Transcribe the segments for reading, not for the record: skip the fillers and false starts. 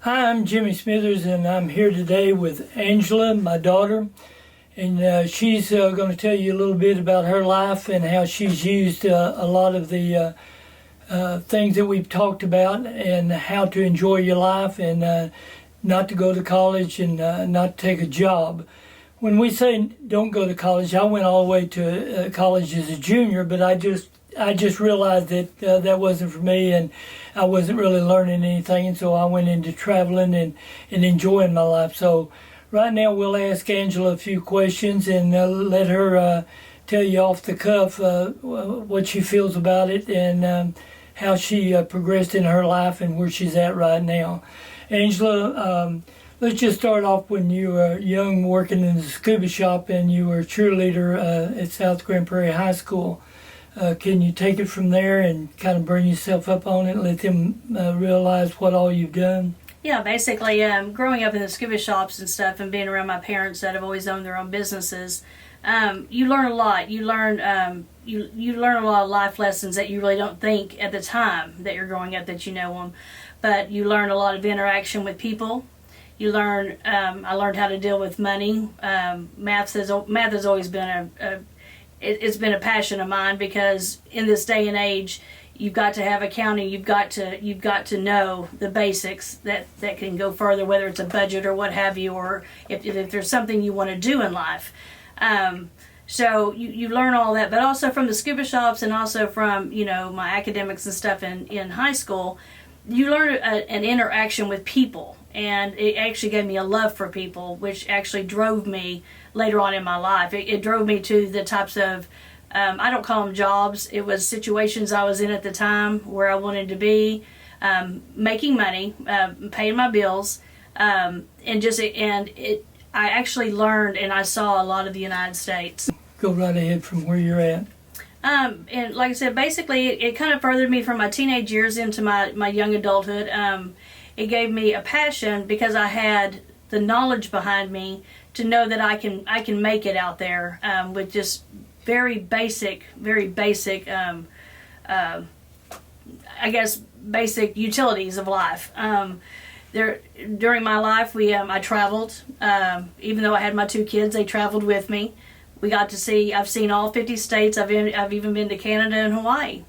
Hi, I'm Jimmy Smithers, and I'm here today with Angela, my daughter, and she's going to tell you a little bit about her life and how she's used a lot of the things that we've talked about and how to enjoy your life and not to go to college and not take a job. When we say don't go to college, I went all the way to college as a junior, but I just realized that that wasn't for me, and I wasn't really learning anything, and so I went into traveling and enjoying my life. So right now we'll ask Angela a few questions and let her tell you off the cuff what she feels about it and how she progressed in her life and where she's at right now. Angela, let's just start off when you were young, working in the scuba shop, and you were a cheerleader at South Grand Prairie High School. Can you take it from there and kind of bring yourself up on it, let them realize what all you've done? Yeah, basically, growing up in the scuba shops and stuff and being around my parents that have always owned their own businesses, you learn a lot. You learn you learn a lot of life lessons that you really don't think at the time that you're growing up that you know them. But you learn a lot of interaction with people. You learn, I learned how to deal with money. Math has always been it's been a passion of mine, because in this day and age, you've got to have accounting. You've got to know the basics that can go further, whether it's a budget or what have you, or if there's something you want to do in life. So you learn all that, but also from the scuba shops and also from my academics and stuff in high school, you learn an interaction with people, and it actually gave me a love for people, which actually drove me later on in my life. It drove me to the types of, I don't call them jobs, it was situations I was in at the time where I wanted to be, making money, paying my bills, I actually learned and I saw a lot of the United States. Go right ahead from where you're at. And like I said, basically it kind of furthered me from my teenage years into my young adulthood. It gave me a passion because I had the knowledge behind me to know that I can make it out there with just very basic, I guess basic utilities of life. During my life, I traveled. Even though I had my two kids, they traveled with me. We got to see. I've seen all 50 states. I've even been to Canada and Hawaii.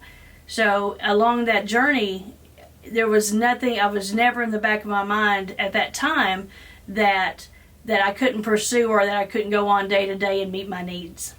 So along that journey, there was nothing. I was never in the back of my mind at that time that I couldn't pursue or that I couldn't go on day to day and meet my needs.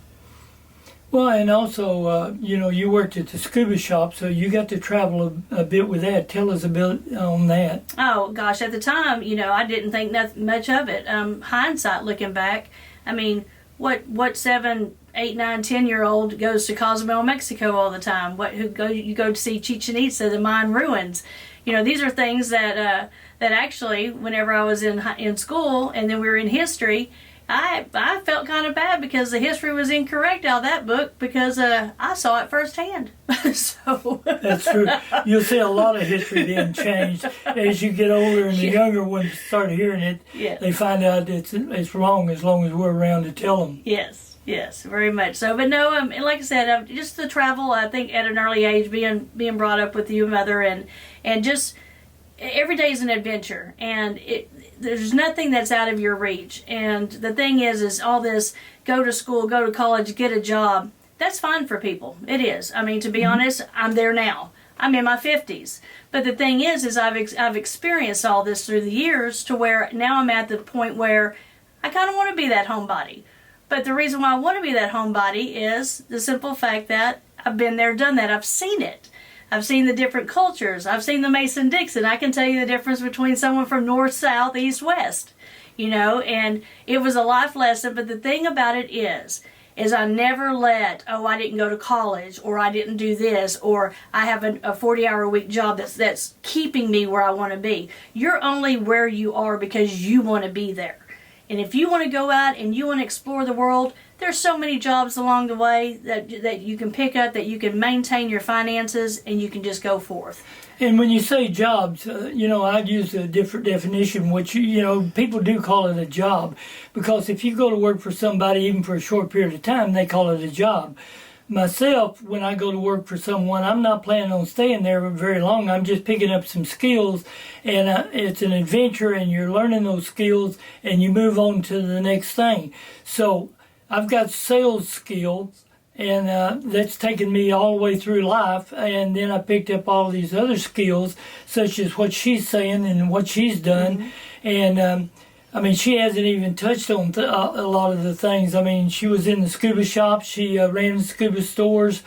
Well, and also, you worked at the scuba shop, so you got to travel a bit with that. Tell us a bit on that. Oh, gosh, at the time, I didn't think much of it. Hindsight, looking back, I mean, what 7, 8, 9, 10-year-old goes to Cozumel, Mexico all the time? You go to see Chichen Itza, the Mayan ruins? These are things that actually, whenever I was in school and then we were in history, I felt kind of bad because the history was incorrect out of that book because I saw it firsthand. So that's true. You'll see a lot of history being changed as you get older, and the younger ones start hearing it. Yeah. They find out it's wrong as long as we're around to tell them. Yes, very much so. But no, and like I said, just the travel. I think at an early age, being brought up with your mother, and just every day is an adventure, and there's nothing that's out of your reach. And the thing is all this, go to school, go to college, get a job, that's fine for people. It is. I mean, to be honest, I'm there now. I'm in my 50s. But the thing is I've experienced all this through the years to where now I'm at the point where I kind of want to be that homebody. But the reason why I want to be that homebody is the simple fact that I've been there, done that. I've seen it. I've seen the different cultures. I've seen the Mason-Dixon. I can tell you the difference between someone from north, south, east, west. And it was a life lesson. But the thing about it is I never I didn't go to college, or I didn't do this, or I have a 40-hour-a-week job that's keeping me where I want to be. You're only where you are because you want to be there. And if you want to go out and you want to explore the world, there's so many jobs along the way that you can pick up, that you can maintain your finances, and you can just go forth. And when you say jobs, I'd use a different definition, which, people do call it a job. Because if you go to work for somebody, even for a short period of time, they call it a job. myself, when I go to work for someone, I'm not planning on staying there very long. I'm just picking up some skills, and it's an adventure, and you're learning those skills, and you move on to the next thing. So I've got sales skills, and that's taken me all the way through life. And then I picked up all these other skills, such as what she's saying and what she's done. And I mean, she hasn't even touched on a lot of the things. I mean, she was in the scuba shop. She ran scuba stores.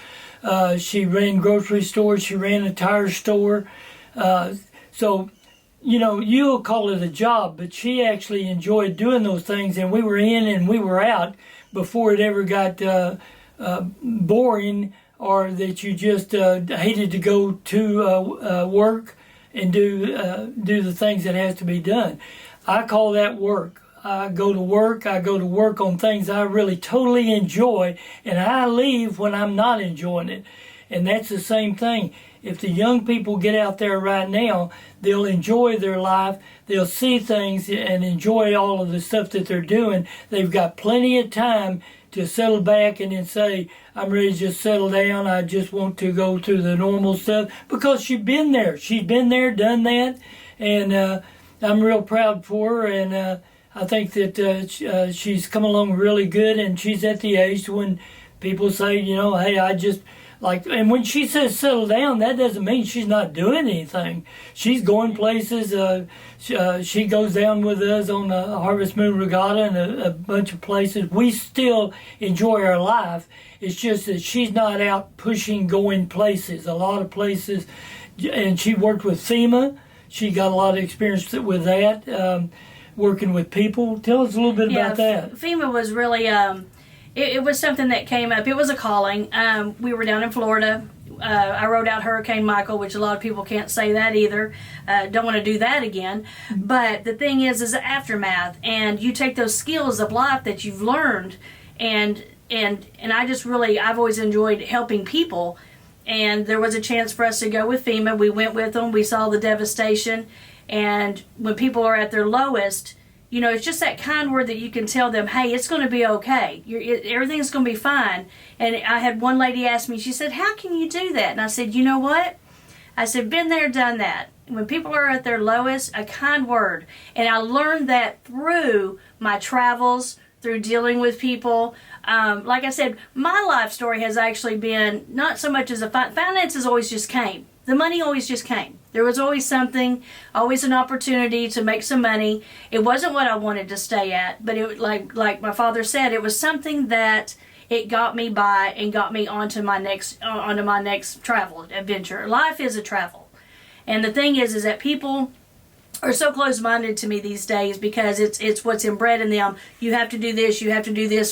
She ran grocery stores. She ran a tire store. So, you know, you'll call it a job, but she actually enjoyed doing those things. And we were in and we were out before it ever got boring, or that you just hated to go to work and do the things that has to be done. I call that work. I go to work on things I really totally enjoy, and I leave when I'm not enjoying it. And that's the same thing. If the young people get out there right now, they'll enjoy their life, they'll see things and enjoy all of the stuff that they're doing. They've got plenty of time to settle back and then say, I'm ready to just settle down. I just want to go through the normal stuff, because she's been there. She's been there, done that, and I'm real proud for her, and I think that she's come along really good, and she's at the age when people say, you know, hey, I just like, and when she says settle down, that doesn't mean she's not doing anything. She's going places. She goes down with us on the Harvest Moon Regatta and a bunch of places. We still enjoy our life. It's just that she's not out pushing, going places, a lot of places. And she worked with FEMA. She got a lot of experience with that, working with people. Tell us a little bit about that. FEMA was really, it was something that came up. It was a calling. We were down in Florida. I rode out Hurricane Michael, which a lot of people can't say that either. Don't want to do that again. But the thing is the aftermath. And you take those skills of life that you've learned, and I just really, I've always enjoyed helping people. And there was a chance for us to go with FEMA. We went with them. We saw the devastation. And when people are at their lowest, you know, it's just that kind word that you can tell them, hey, it's going to be okay. Everything's going to be fine. And I had one lady ask me, she said, how can you do that? And I said, you know what? I said, been there, done that. When people are at their lowest, a kind word. And I learned that through my travels, through dealing with people. Like I said, my life story has actually been not so much as finances always just came. The money always just came. There was always something, always an opportunity to make some money. It wasn't what I wanted to stay at, but it, like my father said, it was something that it got me by and got me onto my next travel adventure. Life is a travel, and the thing is that people are so close-minded to me these days, because it's what's inbred in them. You have to do this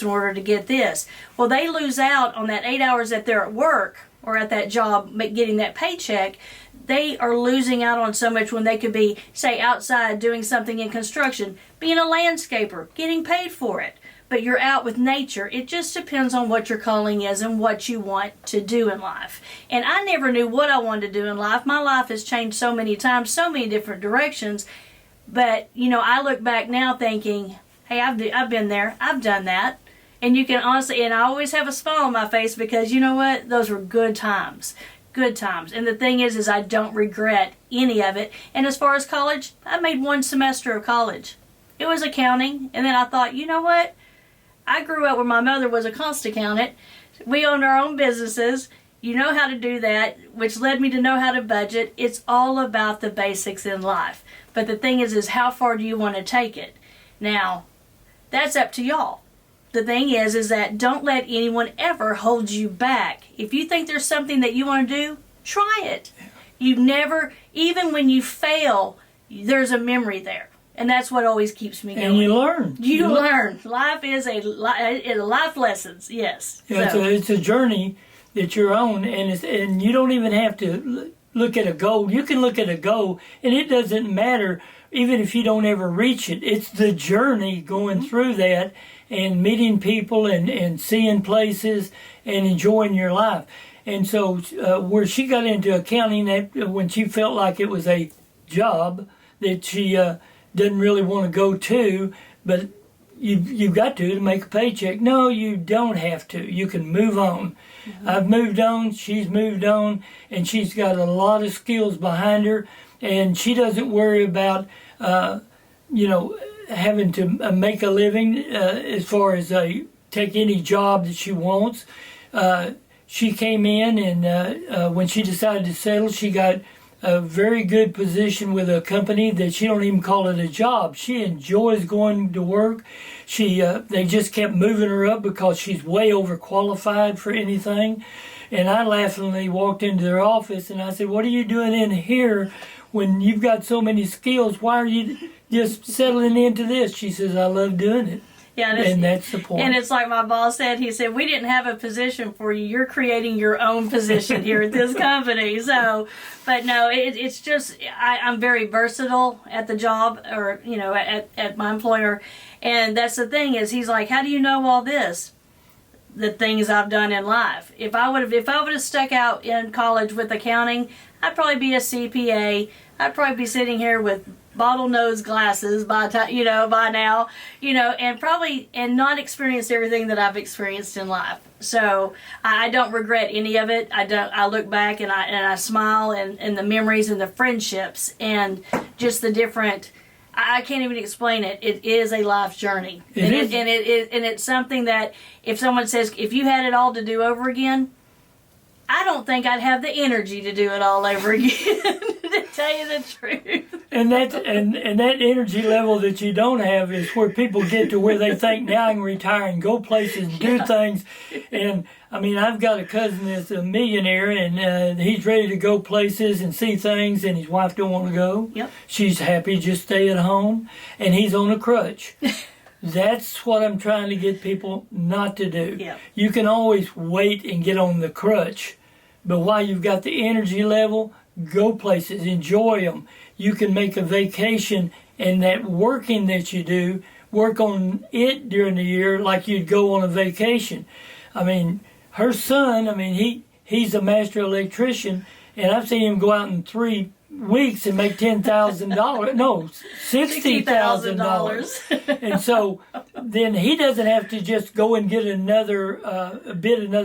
in order to get this. Well, they lose out on that 8 hours that they're at work or at that job getting that paycheck. They are losing out on so much when they could be, say, outside doing something in construction, being a landscaper, getting paid for it. But you're out with nature. It just depends on what your calling is and what you want to do in life. And I never knew what I wanted to do in life. My life has changed so many times, so many different directions. But, you know, I look back now thinking, hey, I've been there. I've done that. And you can honestly, and I always have a smile on my face, because you know what? Those were good times. Good times. And the thing is I don't regret any of it. And as far as college, I made one semester of college. It was accounting. And then I thought, you know what? I grew up where my mother was a cost accountant. We owned our own businesses. You know how to do that, which led me to know how to budget. It's all about the basics in life. But the thing is how far do you want to take it? Now, that's up to y'all. The thing is that don't let anyone ever hold you back. If you think there's something that you want to do, try it. You never, even when you fail, there's a memory there. And that's what always keeps me going. And you learn. You learn. Life is a life lessons, yes. Yeah, so it's a journey that you're on, and you don't even have to look at a goal. You can look at a goal, and it doesn't matter even if you don't ever reach it. It's the journey going through that and meeting people and seeing places and enjoying your life. And so where she got into accounting, that when she felt like it was a job that she didn't really want to go to, but you've got to make a paycheck. No, you don't have to. You can move on. I've moved on. She's moved on, and she's got a lot of skills behind her, and she doesn't worry about having to make a living as far as take any job that she wants. She came in, and when she decided to settle, she got a very good position with a company that she don't even call it a job. She enjoys going to work. They just kept moving her up because she's way overqualified for anything. And I laughingly walked into their office and I said, "What are you doing in here when you've got so many skills? Why are you just settling into this?" She says, "I love doing it." Yeah, and that's the point. And it's like my boss said. He said, "We didn't have a position for you. You're creating your own position here at this company." So, but no, it's just I'm very versatile at the job, or at my employer, and that's the thing is he's like, "How do you know all this?" The things I've done in life. If I would have stuck out in college with accounting, I'd probably be a CPA. I'd probably be sitting here with bottlenose glasses by now, and not experienced everything that I've experienced in life. So I don't regret any of it. I look back and I smile, and the memories and the friendships and just the different. I can't even explain it. It is a life journey, and it's something that if someone says, if you had it all to do over again, I don't think I'd have the energy to do it all over again. To tell you the truth. And that energy level that you don't have is where people get to where they think, now I can retire and go places and do things. And I mean, I've got a cousin that's a millionaire, and he's ready to go places and see things, and his wife don't want to go. Yep. She's happy to just stay at home, and he's on a crutch. That's what I'm trying to get people not to do. Yep. You can always wait and get on the crutch, but while you've got the energy level, go places, enjoy them. You can make a vacation, and that working that you do, work on it during the year like you'd go on a vacation. I mean, her son, he's a master electrician, and I've seen him go out in 3 weeks and make $10,000. No, $60,000. And so then he doesn't have to just go and get another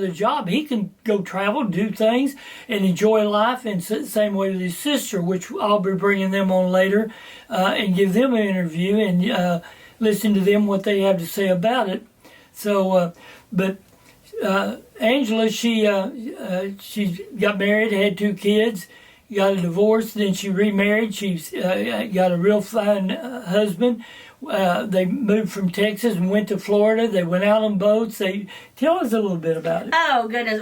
job. He can go travel, do things, and enjoy life. And same way with his sister, which I'll be bringing them on later, and give them an interview and listen to them what they have to say about it. So, but Angela, she got married, had 2 kids. Got a divorce, then she remarried. She's got a real fine husband. They moved from Texas and went to Florida. They went out on boats. Tell us a little bit about it. Oh, goodness.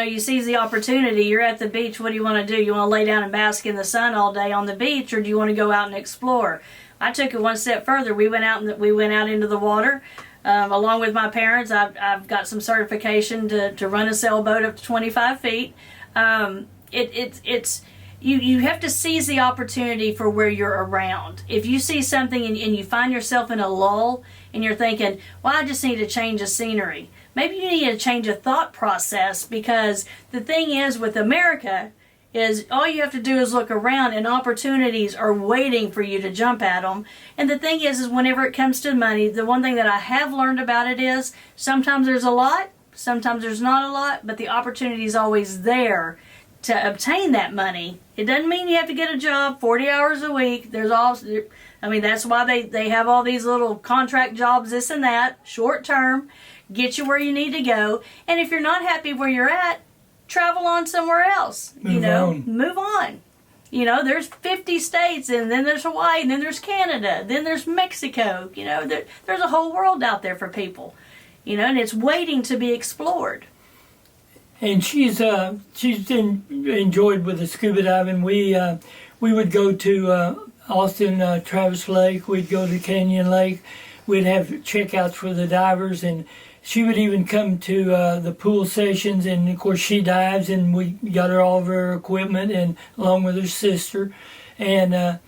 You seize the opportunity. You're at the beach. What do you want to do? You want to lay down and bask in the sun all day on the beach, or do you want to go out and explore? I took it one step further. We went out into the water. Along with my parents, I've got some certification to run a sailboat up to 25 feet. You have to seize the opportunity for where you're around. If you see something and you find yourself in a lull and you're thinking, well, I just need to change of scenery. Maybe you need to change a thought process, because the thing is with America is all you have to do is look around and opportunities are waiting for you to jump at them. And the thing is whenever it comes to money, the one thing that I have learned about it is sometimes there's a lot, sometimes there's not a lot, but the opportunity is always there to obtain that money. It doesn't mean you have to get a job 40 hours a week. That's why they have all these little contract jobs, this and that, short term, get you where you need to go. And if you're not happy where you're at, travel on somewhere else. Move on. There's 50 states, and then there's Hawaii, and then there's Canada, then there's Mexico. There's a whole world out there for people. And it's waiting to be explored. And she's enjoyed with the scuba diving. We would go to Austin, Travis Lake. We'd go to Canyon Lake. We'd have checkouts for the divers, and she would even come to the pool sessions. And of course, she dives, and we got her all of her equipment, and along with her sister. And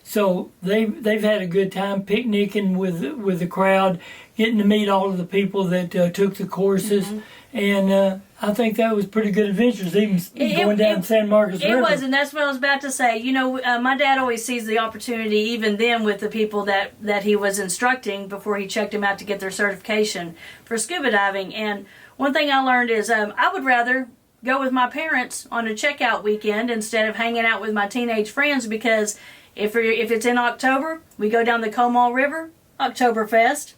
So they've had a good time picnicking with the crowd, getting to meet all of the people that took the courses, and I think that was pretty good adventures. Even going down San Marcos River. It was, and that's what I was about to say. You know, my dad always sees the opportunity, even then, with the people that he was instructing before he checked them out to get their certification for scuba diving. And one thing I learned is I would rather go with my parents on a checkout weekend instead of hanging out with my teenage friends, because if it's in October, we go down the Comal River, Oktoberfest.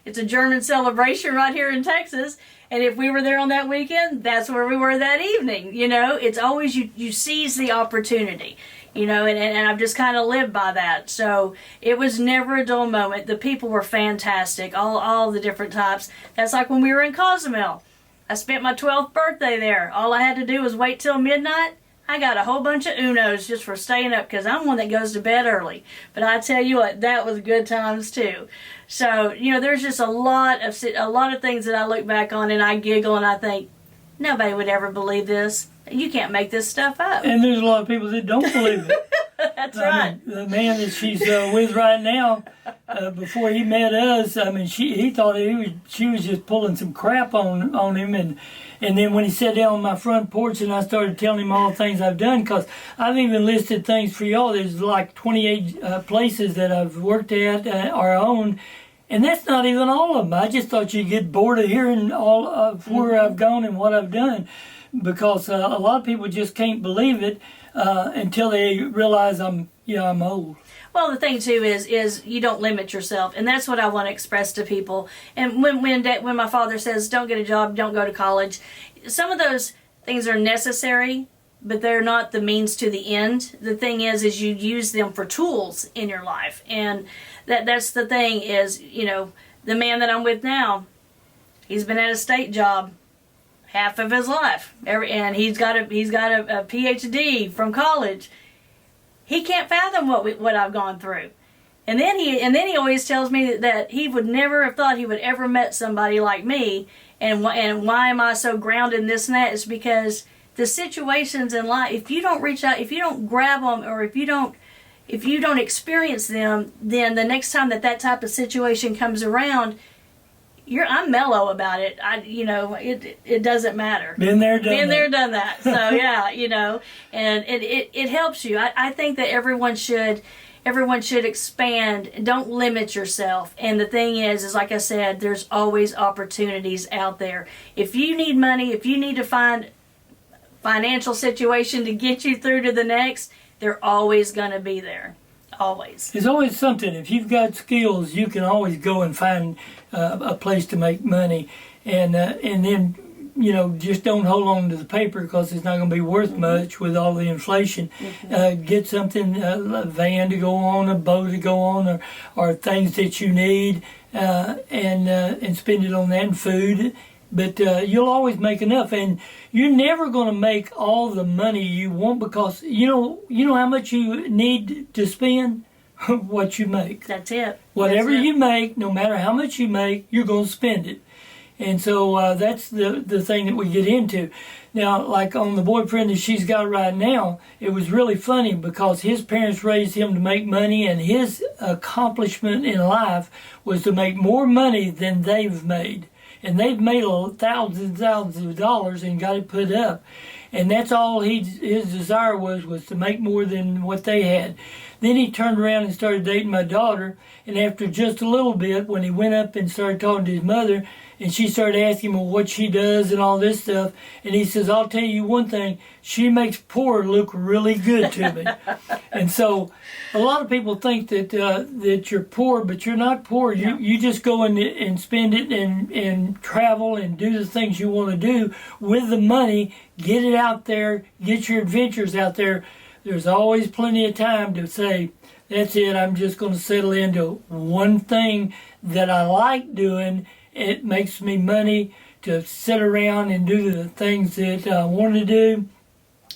It's a German celebration right here in Texas. And if we were there on that weekend, that's where we were that evening. You know, it's always you seize the opportunity, you know, and I've just kind of lived by that. So it was never a dull moment. The people were fantastic, all the different types. That's like when we were in Cozumel. I spent my 12th birthday there. All I had to do was wait till midnight. I got a whole bunch of Unos just for staying up, because I'm one that goes to bed early. But I tell you what, that was good times too. So, you know, there's just a lot of things that I look back on and I giggle and I think, nobody would ever believe this. You can't make this stuff up. And there's a lot of people that don't believe it. That's right. The man that she's with right now, before he met us, I mean, he thought she was just pulling some crap on him, and then when he sat down on my front porch and I started telling him all the things I've done, because I've even listed things for y'all. There's like 28 places that I've worked at or owned, and that's not even all of them. I just thought you'd get bored of hearing all of where I've gone and what I've done, because a lot of people just can't believe it until they realize I'm old. Well, the thing too is you don't limit yourself, and that's what I want to express to people. And when my father says don't get a job, don't go to college, some of those things are necessary, but they're not the means to the end. The thing is you use them for tools in your life, and that's the thing is, you know, the man that I'm with now, he's been at a state job half of his life, and he's got a PhD from college. He can't fathom what I've gone through, and then he always tells me that he would never have thought he would ever met somebody like me, and why am I so grounded in this and that? Is because the situations in life, if you don't reach out, if you don't grab them, or if you don't experience them, then the next time that type of situation comes around, I'm mellow about it. It doesn't matter. Been there, done that. So yeah, you know, and it helps you. I think that everyone should expand. Don't limit yourself. And the thing is like I said, there's always opportunities out there. If you need money, if you need to find financial situation to get you through to the next, they're always going to be there. Always. There's always something. If you've got skills, you can always go and find a place to make money, and then, you know, just don't hold on to the paper, because it's not going to be worth much with all the inflation. Get something, a van to go on, a boat to go on, or things that you need, and spend it on that and food. But you'll always make enough, and you're never going to make all the money you want, because you know how much you need to spend? What you make. That's it. Whatever you make, no matter how much you make, you're going to spend it. And so that's the thing that we get into. Now, like on the boyfriend that she's got right now, it was really funny because his parents raised him to make money, and his accomplishment in life was to make more money than they've made. And they've made thousands and thousands of dollars and got it put up. And that's all his desire was to make more than what they had. Then he turned around and started dating my daughter. And after just a little bit, when he went up and started talking to his mother, and she started asking him what she does and all this stuff, and he says, I'll tell you one thing, she makes poor look really good to me. And so a lot of people think that you're poor, but you're not poor. You just go and spend it and travel and do the things you want to do with the money. Get it out there. Get your adventures out there. There's always plenty of time to say, that's it, I'm just going to settle into one thing that I like doing. It makes me money to sit around and do the things that I want to do.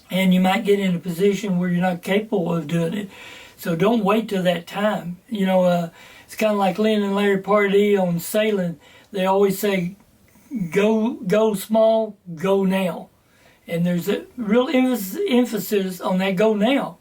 And you might get in a position where you're not capable of doing it. So don't wait till that time. You know, it's kind of like Lynn and Larry Pardee on sailing. They always say, go small, go now. And there's a real emphasis on that go now.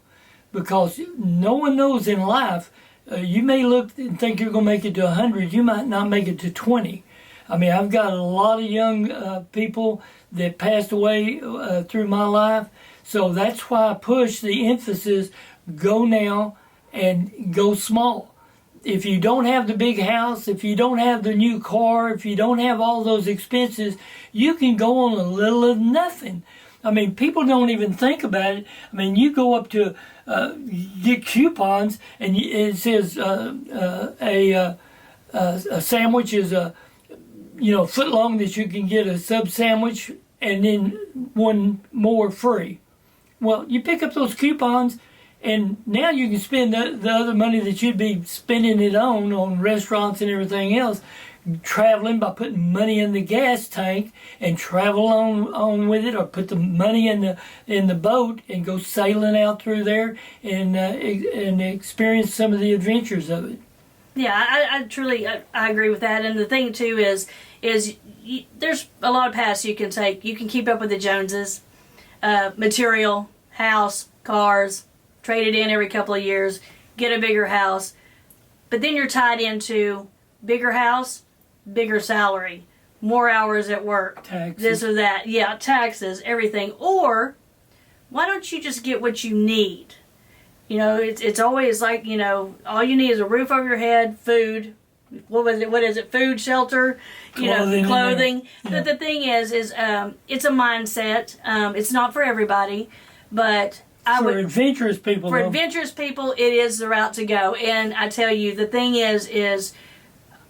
because no one knows in life. You may look and think you're going to make it to 100. You might not make it to 20. I mean, I've got a lot of young people that passed away through my life. So that's why I push the emphasis, go now and go small. If you don't have the big house, if you don't have the new car, if you don't have all those expenses, you can go on a little of nothing. I mean, people don't even think about it. I mean, you go up to get coupons, and it says a sandwich is a foot long that you can get a sub sandwich, and then one more free. Well, you pick up those coupons, and now you can spend the other money that you'd be spending it on restaurants and everything else, traveling by putting money in the gas tank and travel on with it, or put the money in the boat and go sailing out through there and experience some of the adventures of it. Yeah, I truly agree with that. And the thing too is there's a lot of paths you can take. You can keep up with the Joneses, material, house, cars, trade it in every couple of years, get a bigger house, but then you're tied into bigger house, bigger salary, more hours at work, Taxes. this or that. Yeah, taxes, everything. Or why don't you just get what you need? It's always like, all you need is a roof over your head, food. What is it? Food, shelter, clothing. Yeah. But the thing is it's a mindset. It's not for everybody, but For adventurous people, for though. adventurous people, it is the route to go. And I tell you, the thing is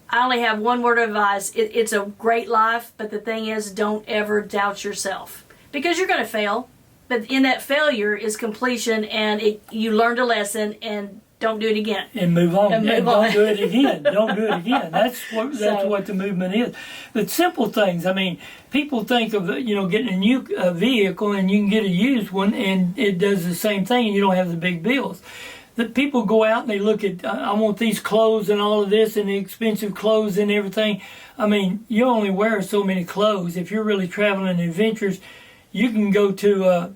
I only have one word of advice. It's a great life, but the thing is, don't ever doubt yourself, because you're going to fail. But in that failure is completion, and you learned a lesson, and don't do it again. And move on. And move don't on. do it again. Don't do it again. That's what the movement is. But simple things. I mean, people think of getting a new vehicle, and you can get a used one, and it does the same thing, and you don't have the big bills. The people go out and they look at, I want these clothes and all of this, and the expensive clothes and everything. I mean, you only wear so many clothes. If you're really traveling adventures, you can go to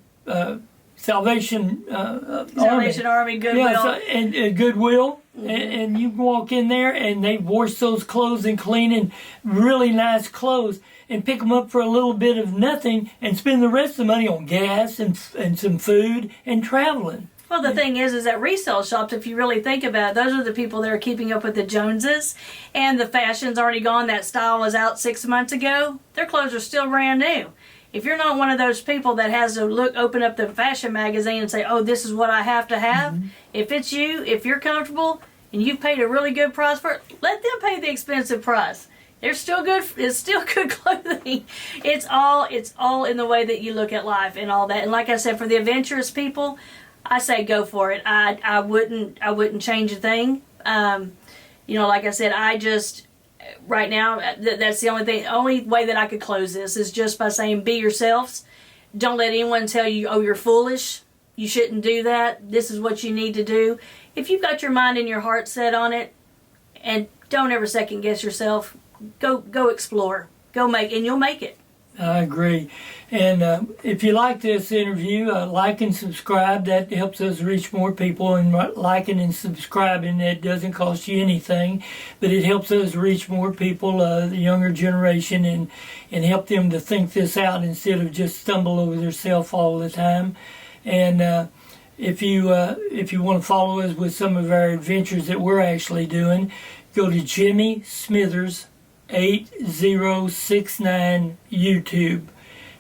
Salvation Army, Goodwill. Yeah, and Goodwill, and you walk in there, and they wash those clothes and clean, and really nice clothes, and pick them up for a little bit of nothing, and spend the rest of the money on gas and some food and traveling. Well, the thing is that resale shops, if you really think about it, those are the people that are keeping up with the Joneses, and the fashion's already gone. That style was out 6 months ago. Their clothes are still brand new. If you're not one of those people that has to open up the fashion magazine and say, oh, this is what I have to have, if it's you, if you're comfortable, and you've paid a really good price for it, let them pay the expensive price. They're still good. It's still good clothing. It's all in the way that you look at life and all that. And like I said, for the adventurous people, I say go for it. I wouldn't change a thing. Like I said, I just right now that's the only way that I could close this is just by saying be yourselves. Don't let anyone tell you, oh, you're foolish. You shouldn't do that. This is what you need to do. If you've got your mind and your heart set on it, and don't ever second guess yourself, go explore. Go make, and you'll make it. I agree. And if you like this interview, like and subscribe. That helps us reach more people. And liking and subscribing, that doesn't cost you anything, but it helps us reach more people, the younger generation, and help them to think this out instead of just stumble over themselves all the time. And if you want to follow us with some of our adventures that we're actually doing, go to Jimmy Smithers 8069 YouTube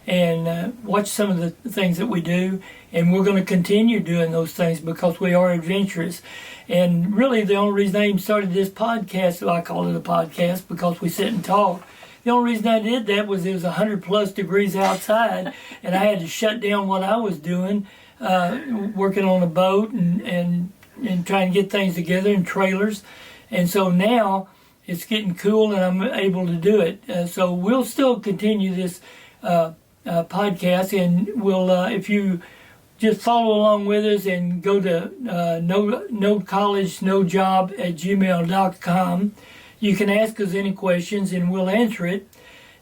and watch some of the things that we do, and we're going to continue doing those things because we are adventurous. And really the only reason I even started this podcast, I call it a podcast, because we sit and talk. The only reason I did that was it was 100+ degrees outside and I had to shut down what I was doing, working on a boat and trying to get things together in trailers. And so now it's getting cool and I'm able to do it. So we'll still continue this podcast, and we'll if you just follow along with us and go to nocollegenojobs@gmail.com. You can ask us any questions and we'll answer it.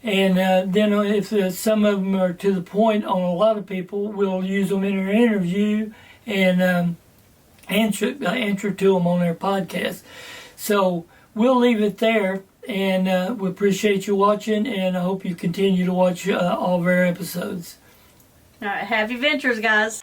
And then if some of them are to the point on a lot of people, we'll use them in our interview and answer to them on their podcast. So we'll leave it there, and we appreciate you watching, and I hope you continue to watch all of our episodes. All right, happy ventures, guys.